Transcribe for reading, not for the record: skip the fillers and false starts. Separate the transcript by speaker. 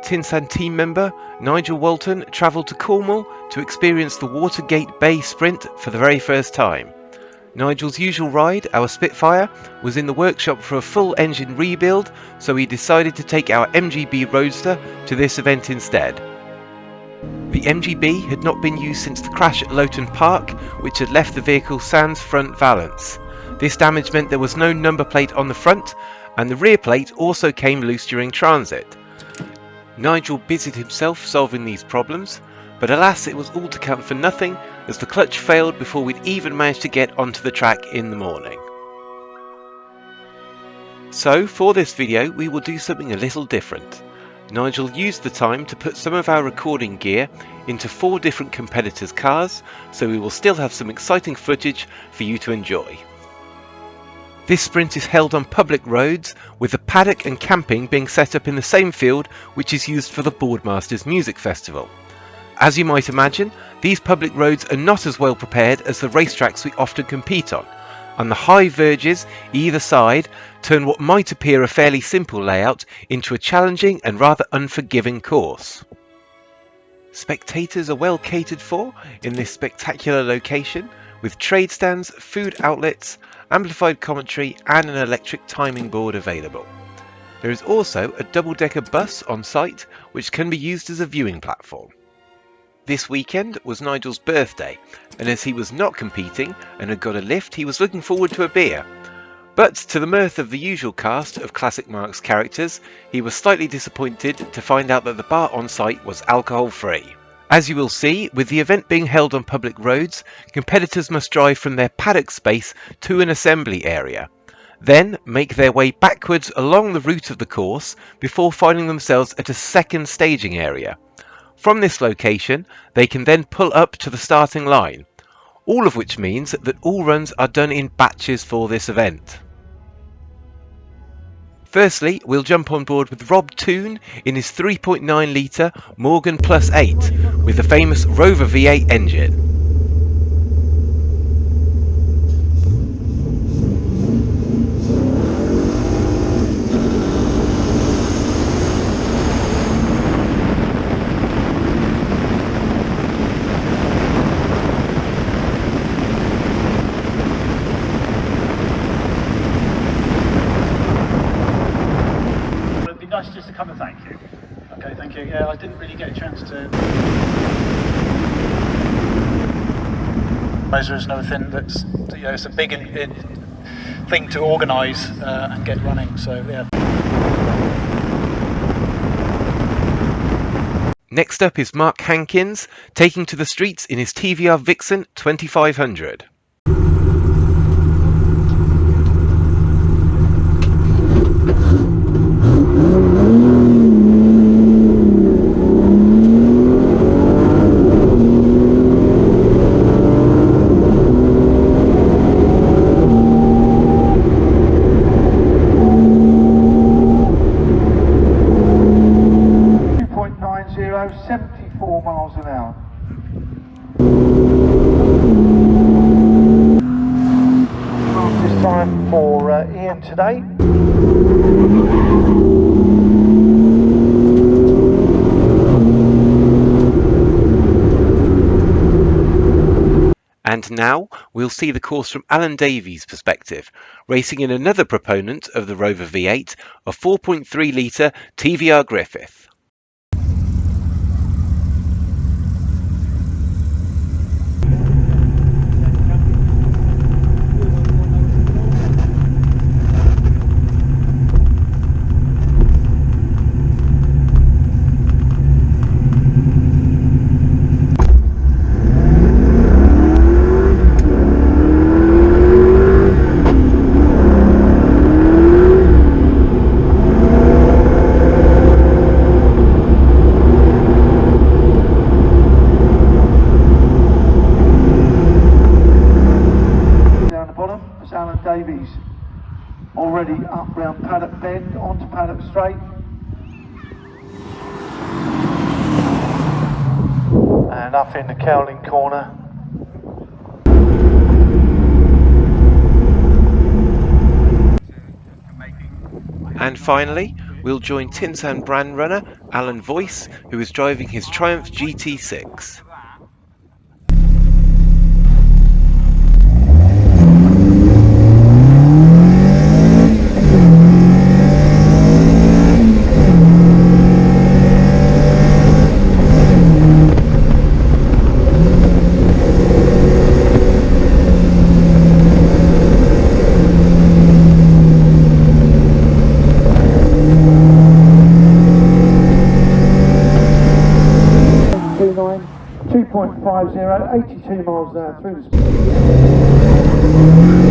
Speaker 1: Tinsan team member Nigel Walton travelled to Cornwall to experience the Watergate Bay Sprint for the very first time. Nigel's usual ride, our Spitfire, was in the workshop for a full engine rebuild, so he decided to take our MGB Roadster to this event instead. The MGB had not been used since the crash at Loughton Park, which had left the vehicle sans front valance. This damage meant there was no number plate on the front, and the rear plate also came loose during transit. Nigel busied himself solving these problems, but alas, it was all to count for nothing as the clutch failed before we'd even managed to get onto the track in the morning. So for this video we will do something a little different. Nigel used the time to put some of our recording gear into 4 different competitors' cars, so we will still have some exciting footage for you to enjoy. This sprint is held on public roads, with the paddock and camping being set up in the same field which is used for the Boardmasters Music Festival. As you might imagine, these public roads are not as well prepared as the racetracks we often compete on, and the high verges either side turn what might appear a fairly simple layout into a challenging and rather unforgiving course. Spectators are well catered for in this spectacular location, with trade stands, food outlets, amplified commentary and an electric timing board available. There is also a double-decker bus on site which can be used as a viewing platform. This weekend was Nigel's birthday, and as he was not competing and had got a lift, he was looking forward to a beer. But to the mirth of the usual cast of Classic Mark's characters, he was slightly disappointed to find out that the bar on site was alcohol-free. As you will see, with the event being held on public roads, competitors must drive from their paddock space to an assembly area, then make their way backwards along the route of the course before finding themselves at a second staging area. From this location, they can then pull up to the starting line, all of which means that all runs are done in batches for this event. Firstly, we'll jump on board with Rob Toon in his 3.9 litre Morgan Plus 8 with the famous Rover V8 engine.
Speaker 2: Just to come and thank you. Okay, thank you. Yeah, I didn't really get a chance to. There's another thing that's, it's a big thing to organise and get running. So yeah.
Speaker 1: Next up is Mark Hankins taking to the streets in his TVR Vixen 2500.
Speaker 2: Today.
Speaker 1: And now we'll see the course from Alan Davies' perspective, racing in another proponent of the Rover V8, a 4.3 litre TVR Griffith.
Speaker 2: Already up round Paddock Bend, onto Paddock Straight. And up in the Cowling corner.
Speaker 1: And finally, we'll join Tinsan brand runner Alan Voice, who is driving his Triumph GT6.
Speaker 3: .50, 82 miles an hour through the